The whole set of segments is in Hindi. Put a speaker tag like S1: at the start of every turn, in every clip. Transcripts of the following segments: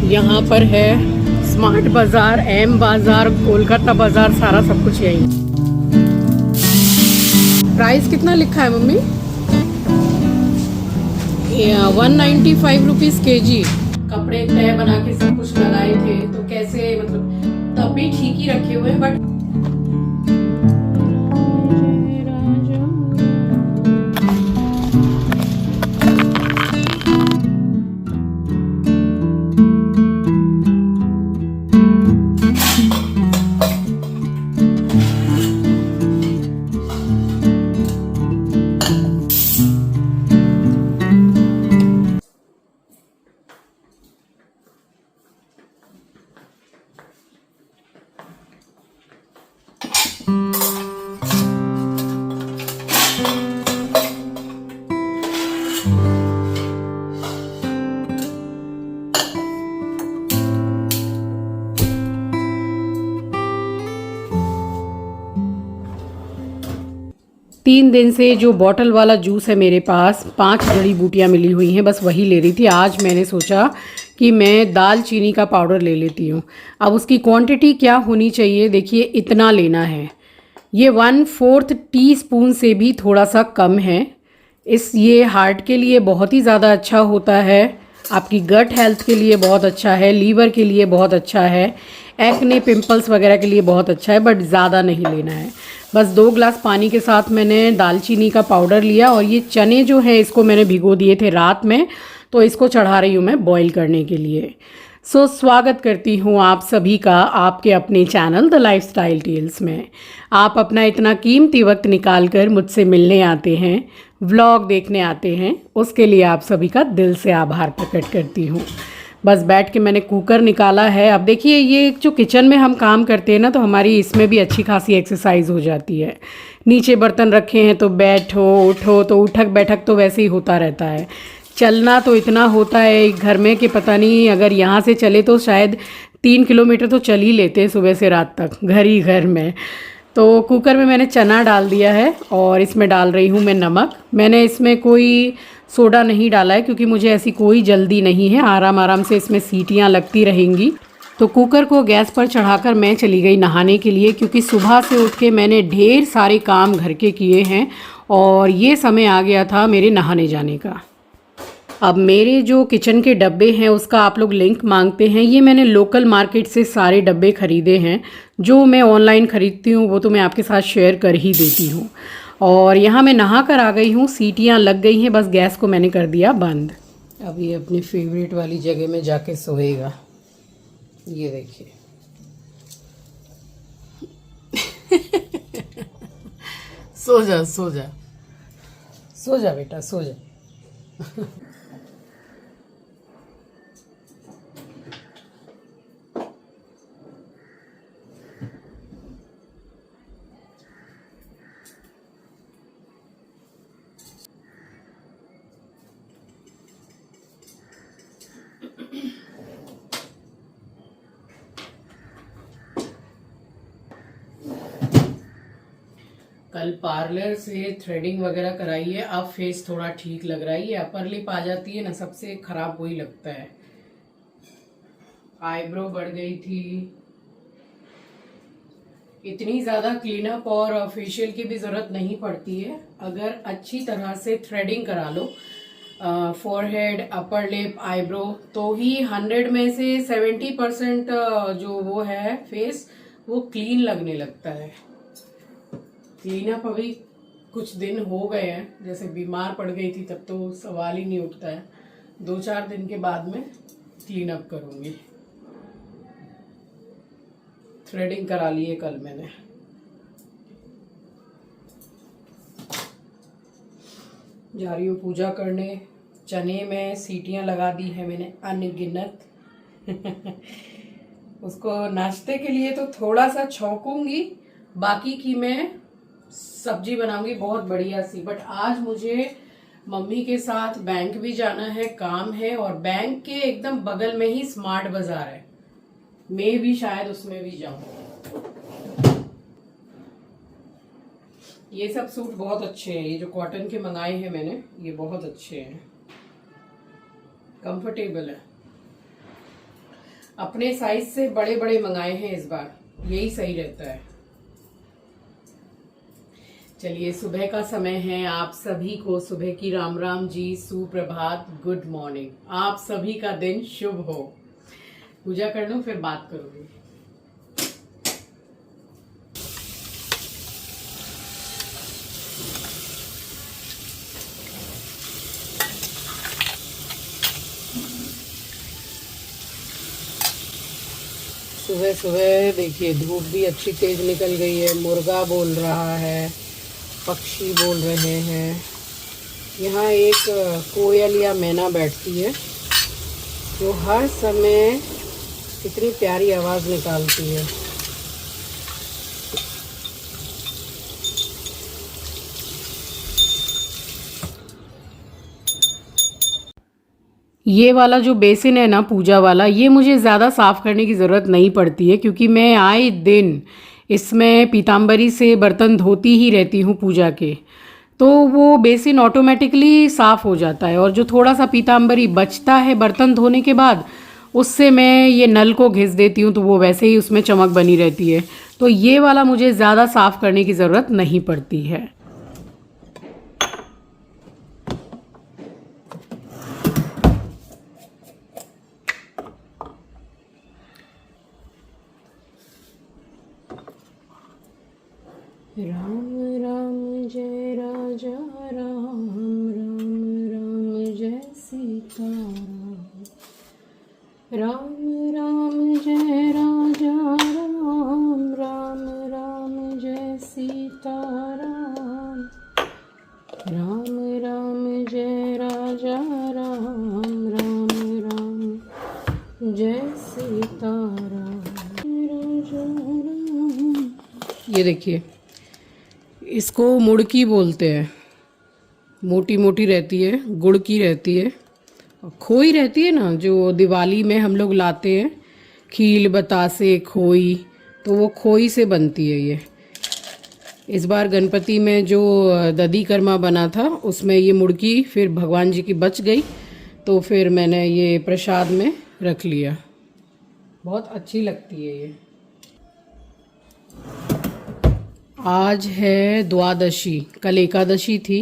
S1: यहाँ पर है स्मार्ट बाजार, एम बाजार, कोलकाता बाजार, सारा सब कुछ यही। प्राइस कितना लिखा है मम्मी? 195 रुपीज़ के जी। कपड़े तय बना के सब कुछ लगाए थे तो कैसे, मतलब तब भी ठीक ही रखे हुए हैं, बट 3 दिन से जो बॉटल वाला जूस है मेरे पास, 5 जड़ी बूटियाँ मिली हुई हैं, बस वही ले रही थी। आज मैंने सोचा कि मैं दालचीनी का पाउडर ले लेती हूँ। अब उसकी क्वांटिटी क्या होनी चाहिए, देखिए इतना लेना है। ये 1/4 टीस्पून से भी थोड़ा सा कम है। ये हार्ट के लिए बहुत ही ज़्यादा अच्छा होता है, आपकी गट हेल्थ के लिए बहुत अच्छा है, लीवर के लिए बहुत अच्छा है, एक्ने पिंपल्स वगैरह के लिए बहुत अच्छा है, बट ज़्यादा नहीं लेना है। बस 2 ग्लास पानी के साथ मैंने दालचीनी का पाउडर लिया, और ये चने जो हैं इसको मैंने भिगो दिए थे रात में, तो इसको चढ़ा रही हूँ मैं बॉईल करने के लिए। स्वागत करती हूँ आप सभी का आपके अपने चैनल द लाइफस्टाइल टेल्स में। आप अपना इतना कीमती वक्त निकाल कर मुझसे मिलने आते हैं, व्लॉग देखने आते हैं, उसके लिए आप सभी का दिल से आभार प्रकट करती हूँ। बस बैठ के मैंने कुकर निकाला है। अब देखिए, ये जो किचन में हम काम करते हैं ना, तो हमारी इसमें भी अच्छी खासी एक्सरसाइज हो जाती है। नीचे बर्तन रखे हैं तो बैठो उठो, तो उठक बैठक तो वैसे ही होता रहता है। चलना तो इतना होता है घर में कि पता नहीं, अगर यहाँ से चले तो शायद 3 किलोमीटर तो चल ही लेते हैं सुबह से रात तक, घर ही घर में। तो कुकर में मैंने चना डाल दिया है, और इसमें डाल रही हूँ मैं नमक। मैंने इसमें कोई सोडा नहीं डाला है क्योंकि मुझे ऐसी कोई जल्दी नहीं है, आराम आराम से इसमें सीटियाँ लगती रहेंगी। तो कुकर को गैस पर चढ़ाकर मैं चली गई नहाने के लिए, क्योंकि सुबह से उठ के मैंने ढेर सारे काम घर के किए हैं, और ये समय आ गया था मेरे नहाने जाने का। अब मेरे जो किचन के डब्बे हैं उसका आप लोग लिंक मांगते हैं। ये मैंने लोकल मार्केट से सारे डब्बे ख़रीदे हैं। जो मैं ऑनलाइन ख़रीदती हूँ वो तो मैं आपके साथ शेयर कर ही देती हूँ। और यहाँ मैं नहा कर आ गई हूँ, सीटियाँ लग गई हैं, बस गैस को मैंने कर दिया बंद। अब ये अपनी फेवरेट वाली जगह में जाके सोएगा। ये देखिए सो जा सो जा सो जा बेटा, सो जा। कल पार्लर से थ्रेडिंग वगैरह कराई है, अब फेस थोड़ा ठीक लग रहा है। ये अपर लिप आ जाती है ना, सबसे खराब वही लगता है। आईब्रो बढ़ गई थी, इतनी ज़्यादा क्लीन अप और फेशियल की भी ज़रूरत नहीं पड़ती है अगर अच्छी तरह से थ्रेडिंग करा लो। फोरहेड, अपर लिप, आईब्रो, तो ही 100 में से 70% जो वो है फेस, वो क्लीन लगने लगता है। क्लीन अप अभी कुछ दिन हो गए हैं, जैसे बीमार पड़ गई थी तब तो सवाल ही नहीं उठता है। 2-4 दिन के बाद में क्लीन अप करूंगी। थ्रेडिंग करा ली है कल मैंने। जा रही हूँ पूजा करने। चने में सीटियाँ लगा दी है मैंने अनगिनत। उसको नाश्ते के लिए तो थोड़ा सा छौंकूंगी, बाकी की मैं सब्जी बनाऊंगी बहुत बढ़िया सी। बट आज मुझे मम्मी के साथ बैंक भी जाना है, काम है, और बैंक के एकदम बगल में ही स्मार्ट बाजार है। मैं भी शायद उसमें भी जाऊं। ये सब सूट बहुत अच्छे हैं, ये जो कॉटन के मंगाए हैं मैंने, ये बहुत अच्छे हैं, कंफर्टेबल है। अपने साइज से बड़े बड़े मंगाए हैं इस बार, यही सही रहता है। चलिए, सुबह का समय है, आप सभी को सुबह की राम राम जी, सुप्रभात, गुड मॉर्निंग। आप सभी का दिन शुभ हो। पूजा कर लूं फिर बात करूंगी। सुबह सुबह देखिए धूप भी अच्छी तेज निकल गई है, मुर्गा बोल रहा है, पक्षी बोल रहे हैं। यहाँ एक कोयल या मैना बैठती है जो हर समय इतनी प्यारी आवाज़ निकालती है। ये वाला जो बेसिन है ना पूजा वाला, ये मुझे ज़्यादा साफ़ करने की ज़रूरत नहीं पड़ती है क्योंकि मैं आए दिन इसमें पीताम्बरी से बर्तन धोती ही रहती हूँ पूजा के, तो वो बेसिन ऑटोमेटिकली साफ़ हो जाता है। और जो थोड़ा सा पीताम्बरी बचता है बर्तन धोने के बाद, उससे मैं ये नल को घिस देती हूँ तो वो वैसे ही उसमें चमक बनी रहती है। तो ये वाला मुझे ज़्यादा साफ़ करने की ज़रूरत नहीं पड़ती है। राम राम जय राजा राम, राम राम जय सीता राम, राम राम जय राजा राम, राम राम जय सीता राम, राम राम जय राजा राम, राम राम जय सीता राम, राजा राम। ये देखिए, इसको मुड़की बोलते हैं। मोटी मोटी रहती है, गुड़ की रहती है। खोई रहती है ना, जो दिवाली में हम लोग लाते हैं, खील बतासे खोई, तो वो खोई से बनती है ये। इस बार गणपति में जो दधी कर्मा बना था उसमें ये मुड़की फिर भगवान जी की बच गई, तो फिर मैंने ये प्रसाद में रख लिया। बहुत अच्छी लगती है ये। आज है द्वादशी, कल एकादशी थी,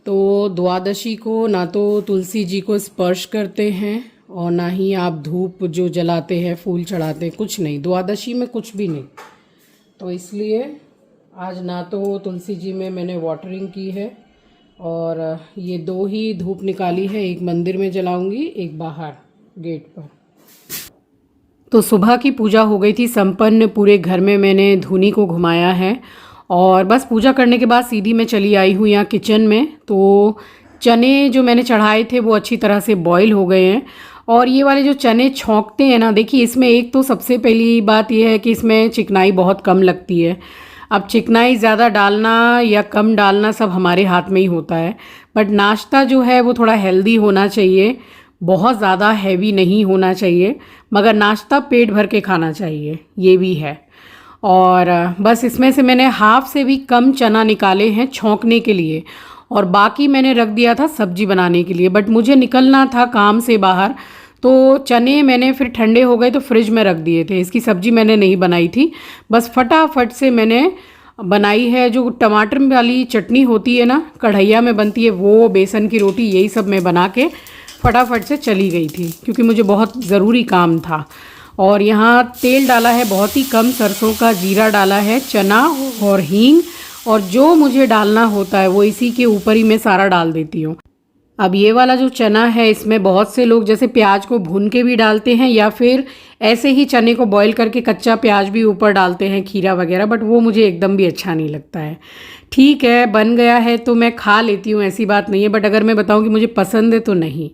S1: तो द्वादशी को ना तो तुलसी जी को स्पर्श करते हैं और ना ही आप धूप जो जलाते हैं, फूल चढ़ाते हैं, कुछ नहीं, द्वादशी में कुछ भी नहीं। तो इसलिए आज ना तो तुलसी जी में मैंने वाटरिंग की है और ये 2 ही धूप निकाली है, एक मंदिर में जलाऊंगी, एक बाहर गेट पर। तो सुबह की पूजा हो गई थी संपन्न, पूरे घर में मैंने धूनी को घुमाया है और बस पूजा करने के बाद सीधी मैं चली आई हूँ यहाँ किचन में। तो चने जो मैंने चढ़ाए थे वो अच्छी तरह से बॉईल हो गए हैं और ये वाले जो चने छौंकते हैं ना, देखिए इसमें एक तो सबसे पहली बात यह है कि इसमें चिकनाई बहुत कम लगती है। अब चिकनाई ज़्यादा डालना या कम डालना सब हमारे हाथ में ही होता है, बट नाश्ता जो है वो थोड़ा हेल्दी होना चाहिए, बहुत ज़्यादा हैवी नहीं होना चाहिए, मगर नाश्ता पेट भर के खाना चाहिए, ये भी है। और बस इसमें से मैंने हाफ से भी कम चना निकाले हैं छौंकने के लिए और बाकी मैंने रख दिया था सब्जी बनाने के लिए, बट मुझे निकलना था काम से बाहर, तो चने मैंने फिर ठंडे हो गए तो फ्रिज में रख दिए थे। इसकी सब्जी मैंने नहीं बनाई थी, बस फटाफट से मैंने बनाई है। जो टमाटर वाली चटनी होती है ना, कढ़ैया में बनती है, वो, बेसन की रोटी, यही सब मैं बना के फटाफट से चली गई थी क्योंकि मुझे बहुत ज़रूरी काम था। और यहाँ तेल डाला है बहुत ही कम, सरसों का जीरा डाला है, चना और हींग, और जो मुझे डालना होता है वो इसी के ऊपर ही मैं सारा डाल देती हूँ। अब ये वाला जो चना है इसमें बहुत से लोग जैसे प्याज को भून के भी डालते हैं या फिर ऐसे ही चने को बॉईल करके कच्चा प्याज भी ऊपर डालते हैं, खीरा वगैरह, बट वो मुझे एकदम भी अच्छा नहीं लगता है। ठीक है, बन गया है तो मैं खा लेती हूँ, ऐसी बात नहीं है, बट अगर मैं बताऊँ कि मुझे पसंद है तो नहीं।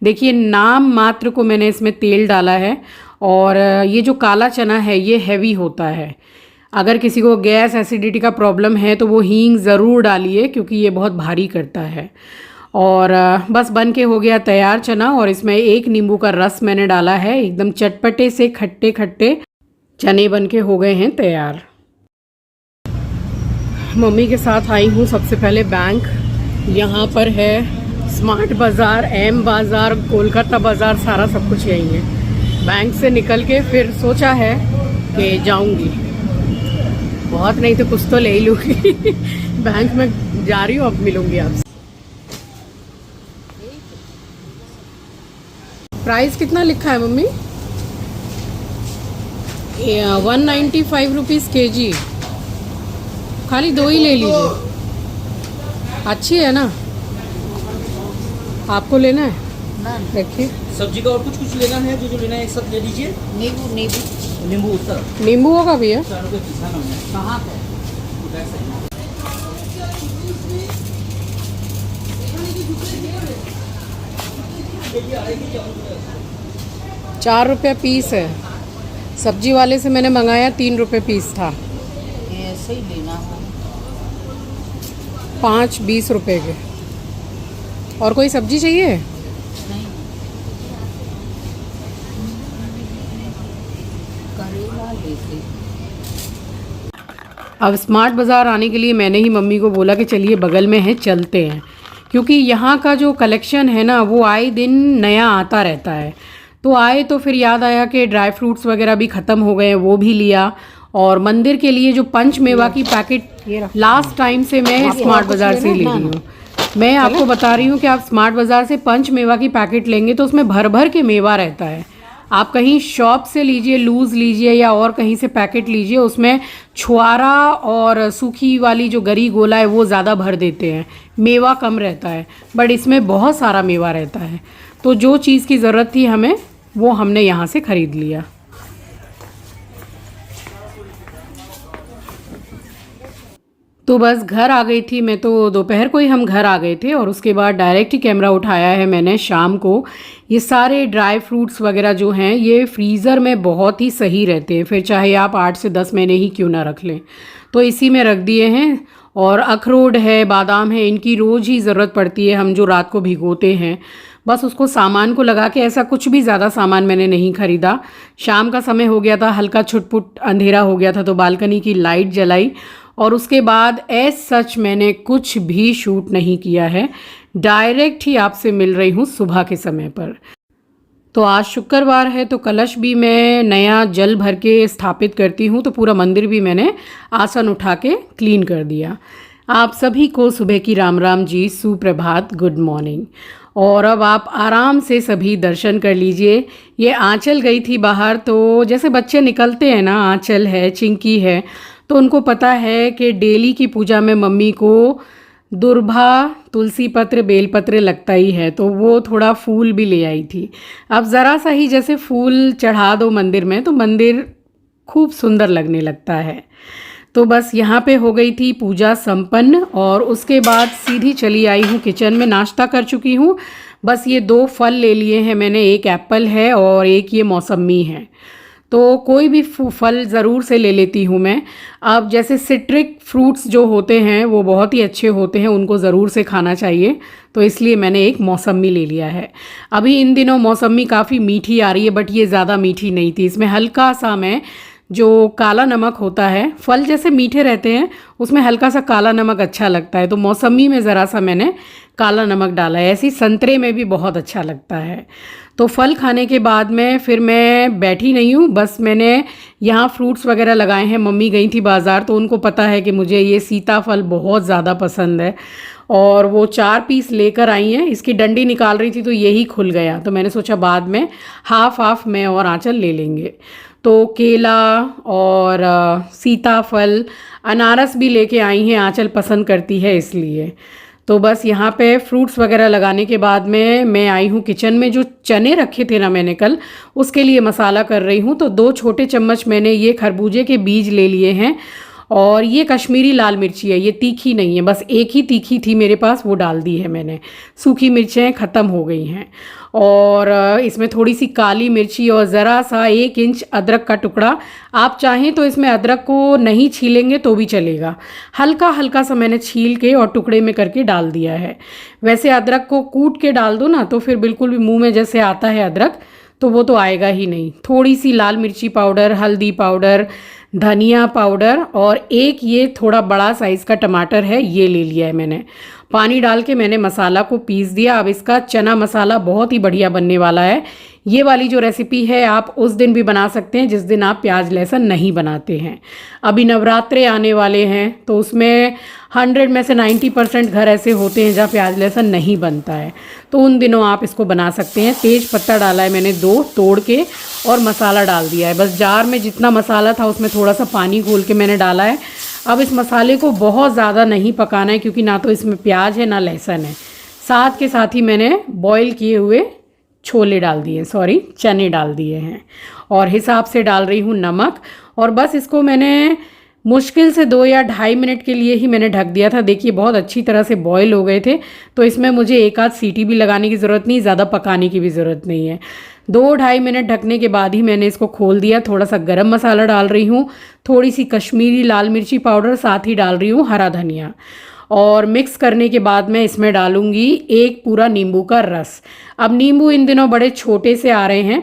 S1: देखिए, नाम मात्र को मैंने इसमें तेल डाला है और ये जो काला चना है ये हैवी होता है। अगर किसी को गैस एसिडिटी का प्रॉब्लम है तो वो हींग ज़रूर डालिए क्योंकि ये बहुत भारी करता है। और बस बन के हो गया तैयार चना, और इसमें 1 नींबू का रस मैंने डाला है। एकदम चटपटे से खट्टे खट्टे चने बन के हो गए हैं तैयार। मम्मी के साथ आई हूँ सबसे पहले बैंक। यहाँ पर है स्मार्ट बाज़ार, एम बाज़ार, कोलकाता बाज़ार, सारा सब कुछ यही है। बैंक से निकल के फिर सोचा है कि जाऊंगी, बहुत नहीं तो कुछ तो ले ही लूँगी। बैंक में जा रही हूँ, अब मिलूंगी आपसे। प्राइस कितना लिखा है मम्मी? 195 rupees kg। खाली 2 ही ले लीजिए, अच्छी है ना? आपको लेना है? देखिए
S2: सब्जी का और कुछ लेना है, जो लेना है एक साथ ले लीजिए। नींबू उत्तर
S1: नींबू होगा भैया?
S2: कहाँ पे?
S1: 4 रुपये पीस है। सब्जी वाले से मैंने मंगाया 3 रुपये पीस था।
S3: ऐसे ही लेना है।
S1: 5 20 रुपये के। और कोई सब्जी चाहिए?
S3: नहीं, करेला लेते।
S1: अब स्मार्ट बाज़ार आने के लिए मैंने ही मम्मी को बोला कि चलिए बगल में है, चलते हैं, क्योंकि यहाँ का जो कलेक्शन है ना वो आए दिन नया आता रहता है। तो आए तो फिर याद आया कि ड्राई फ्रूट्स वगैरह भी ख़त्म हो गए, वो भी लिया। और मंदिर के लिए जो पंच मेवा की पैकेट लास्ट टाइम से मैं स्मार्ट बाज़ार से ही ले रही हूँ। मैं आपको बता रही हूँ कि आप स्मार्ट बाज़ार से पंच मेवा की पैकेट लेंगे तो उसमें भर भर के मेवा रहता है। आप कहीं शॉप से लीजिए, लूज़ लीजिए या और कहीं से पैकेट लीजिए, उसमें छुआरा और सूखी वाली जो गरी गोला है वो ज़्यादा भर देते हैं, मेवा कम रहता है। बट इसमें बहुत सारा मेवा रहता है। तो जो चीज़ की ज़रूरत थी हमें, वो हमने यहाँ से ख़रीद लिया। तो बस घर आ गई थी मैं, तो दोपहर को ही हम घर आ गए थे और उसके बाद डायरेक्ट ही कैमरा उठाया है मैंने शाम को। ये सारे ड्राई फ्रूट्स वगैरह जो हैं ये फ्रीज़र में बहुत ही सही रहते हैं, फिर चाहे आप 8 से 10 महीने ही क्यों ना रख लें। तो इसी में रख दिए हैं। और अखरोट है, बादाम है, इनकी रोज़ ही ज़रूरत पड़ती है, हम जो रात को भिगोते हैं। बस उसको सामान को लगा के, ऐसा कुछ भी ज़्यादा सामान मैंने नहीं ख़रीदा। शाम का समय हो गया था, हल्का छुटपुट अंधेरा हो गया था, तो बालकनी की लाइट जलाई और उसके बाद एज सच मैंने कुछ भी शूट नहीं किया है। डायरेक्ट ही आपसे मिल रही हूँ सुबह के समय पर। तो आज शुक्रवार है, तो कलश भी मैं नया जल भर के स्थापित करती हूँ। तो पूरा मंदिर भी मैंने आसन उठा के क्लीन कर दिया। आप सभी को सुबह की राम राम जी, सुप्रभात, गुड मॉर्निंग। और अब आप आराम से सभी दर्शन कर लीजिए। ये आंचल गई थी बाहर, तो जैसे बच्चे निकलते हैं ना, आंचल है, चिंकी है, तो उनको पता है कि डेली की पूजा में मम्मी को दुर्भा, तुलसी पत्र, बेलपत्र लगता ही है, तो वो थोड़ा फूल भी ले आई थी। अब ज़रा सा ही जैसे फूल चढ़ा दो मंदिर में तो मंदिर खूब सुंदर लगने लगता है। तो बस यहाँ पे हो गई थी पूजा संपन्न और उसके बाद सीधी चली आई हूँ किचन में। नाश्ता कर चुकी हूँ। बस ये 2 फल ले लिए हैं मैंने, एक एप्पल है और एक ये मौसमी है। तो कोई भी फल ज़रूर से ले लेती हूँ मैं। अब जैसे सिट्रिक फ्रूट्स जो होते हैं वो बहुत ही अच्छे होते हैं, उनको ज़रूर से खाना चाहिए, तो इसलिए मैंने एक मौसमी ले लिया है। अभी इन दिनों मौसमी काफ़ी मीठी आ रही है, बट ये ज़्यादा मीठी नहीं थी। इसमें हल्का सा मैं, जो काला नमक होता है, फल जैसे मीठे रहते हैं उसमें हल्का सा काला नमक अच्छा लगता है, तो मौसमी में ज़रा सा मैंने काला नमक डाला है। ऐसी संतरे में भी बहुत अच्छा लगता है। तो फल खाने के बाद में फिर मैं बैठी नहीं हूँ, बस मैंने यहाँ फ्रूट्स वगैरह लगाए हैं। मम्मी गई थी बाज़ार, तो उनको पता है कि मुझे ये सीताफल बहुत ज़्यादा पसंद है और वो 4 पीस लेकर आई हैं। इसकी डंडी निकाल रही थी तो यही खुल गया, तो मैंने सोचा बाद में हाफ मैं और आंचल ले लेंगे। तो केला और सीताफल, अनारस भी लेके आई हैं, आंचल पसंद करती है इसलिए। तो बस यहाँ पे फ्रूट्स वगैरह लगाने के बाद में मैं आई हूँ किचन में। जो चने रखे थे ना मैंने कल, उसके लिए मसाला कर रही हूँ। तो 2 छोटे चम्मच मैंने ये खरबूजे के बीज ले लिए हैं और ये कश्मीरी लाल मिर्ची है, ये तीखी नहीं है, बस एक ही तीखी थी मेरे पास, वो डाल दी है मैंने। सूखी मिर्चें ख़त्म हो गई हैं और इसमें थोड़ी सी काली मिर्ची और ज़रा सा 1 इंच अदरक का टुकड़ा। आप चाहें तो इसमें अदरक को नहीं छीलेंगे तो भी चलेगा, हल्का हल्का सा मैंने छील के और टुकड़े में करके डाल दिया है। वैसे अदरक को कूट के डाल दो ना तो फिर बिल्कुल भी मुंह में जैसे आता है अदरक, तो वो तो आएगा ही नहीं। थोड़ी सी लाल मिर्ची पाउडर, हल्दी पाउडर, धनिया पाउडर और एक ये थोड़ा बड़ा साइज़ का टमाटर है, ये ले लिया है मैंने। पानी डाल के मैंने मसाला को पीस दिया। अब इसका चना मसाला बहुत ही बढ़िया बनने वाला है। ये वाली जो रेसिपी है आप उस दिन भी बना सकते हैं जिस दिन आप प्याज लहसुन नहीं बनाते हैं। अभी नवरात्रे आने वाले हैं तो उसमें 100 में से 90% घर ऐसे होते हैं जहाँ प्याज लहसुन नहीं बनता है, तो उन दिनों आप इसको बना सकते हैं। तेज पत्ता डाला है मैंने 2 तोड़ के और मसाला डाल दिया है। बस जार में जितना मसाला था उसमें थोड़ा सा पानी घोल के मैंने डाला है। अब इस मसाले को बहुत ज़्यादा नहीं पकाना है क्योंकि ना तो इसमें प्याज है ना लहसुन है। साथ के साथ ही मैंने बॉईल किए हुए छोले डाल दिए, चने डाल दिए हैं और हिसाब से डाल रही हूँ नमक। और बस इसको मैंने मुश्किल से 2 या 2.5 मिनट के लिए ही मैंने ढक दिया था। देखिए बहुत अच्छी तरह से बॉईल हो गए थे, तो इसमें मुझे एक आध सीटी भी लगाने की ज़रूरत नहीं, ज़्यादा पकाने की भी ज़रूरत नहीं है। 2-2.5 मिनट ढकने के बाद ही मैंने इसको खोल दिया। थोड़ा सा गरम मसाला डाल रही हूँ, थोड़ी सी कश्मीरी लाल मिर्ची पाउडर, साथ ही डाल रही हूँ हरा धनिया। और मिक्स करने के बाद मैं इसमें डालूँगी 1 पूरा नींबू का रस। अब नींबू इन दिनों बड़े छोटे से आ रहे हैं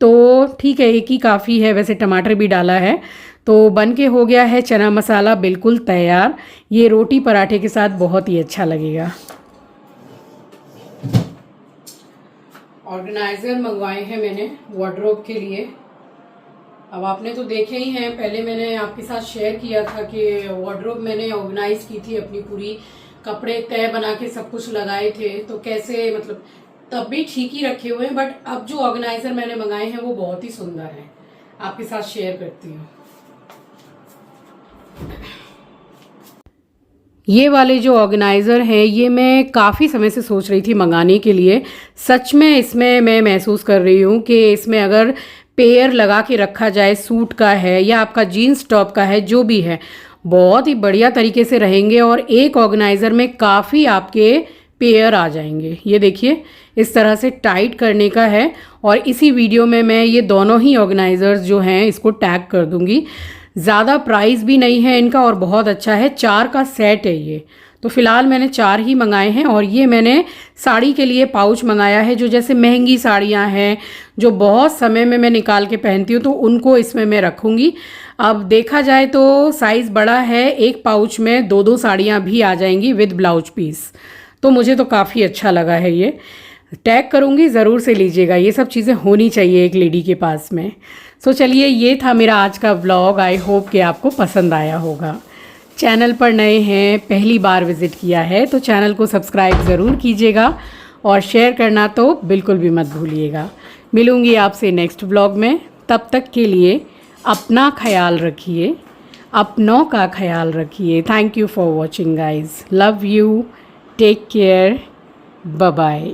S1: तो ठीक है, 1 ही काफ़ी है। वैसे टमाटर भी डाला है। तो बन के हो गया है चना मसाला बिल्कुल तैयार। ये रोटी पराठे के साथ बहुत ही अच्छा लगेगा। ऑर्गेनाइज़र मंगवाए हैं मैंने वार्डरोब के लिए। अब आपने तो देखे ही हैं, पहले मैंने आपके साथ शेयर किया था कि वार्डरोब मैंने ऑर्गेनाइज की थी अपनी पूरी, कपड़े तय बना के सब कुछ लगाए थे, तो कैसे मतलब तब भी ठीक ही रखे हुए हैं। बट अब जो ऑर्गेनाइज़र मैंने मंगाए हैं वो बहुत ही सुंदर है, आपके साथ शेयर करती हूँ। ये वाले जो ऑर्गेनाइज़र हैं ये मैं काफ़ी समय से सोच रही थी मंगाने के लिए। सच में इसमें मैं महसूस कर रही हूँ कि इसमें अगर पेयर लगा के रखा जाए, सूट का है या आपका जीन्स टॉप का है, जो भी है, बहुत ही बढ़िया तरीके से रहेंगे और एक ऑर्गेनाइज़र में काफ़ी आपके पेयर आ जाएंगे। ये देखिए इस तरह से टाइट करने का है और इसी वीडियो में मैं ये दोनों ही ऑर्गेनाइज़र्स जो हैं इसको टैग कर दूँगी। ज़्यादा प्राइस भी नहीं है इनका और बहुत अच्छा है। 4 का सेट है ये, तो फ़िलहाल मैंने 4 ही मंगाए हैं। और ये मैंने साड़ी के लिए पाउच मंगाया है, जो जैसे महंगी साड़ियाँ हैं जो बहुत समय में मैं निकाल के पहनती हूँ, तो उनको इसमें मैं रखूँगी। अब देखा जाए तो साइज़ बड़ा है, एक पाउच में 2-2 साड़ियाँ भी आ जाएंगी विद ब्लाउज पीस, तो मुझे तो काफ़ी अच्छा लगा है। ये टैग करूँगी, ज़रूर से लीजिएगा। ये सब चीज़ें होनी चाहिए एक लेडी के पास में। सो चलिए, ये था मेरा आज का व्लॉग। आई होप कि आपको पसंद आया होगा। चैनल पर नए हैं, पहली बार विज़िट किया है तो चैनल को सब्सक्राइब ज़रूर कीजिएगा और शेयर करना तो बिल्कुल भी मत भूलिएगा। मिलूँगी आपसे नेक्स्ट व्लॉग में, तब तक के लिए अपना ख्याल रखिए, अपनों का ख्याल रखिए। Thank you for watching guys, love you, take care, bye bye.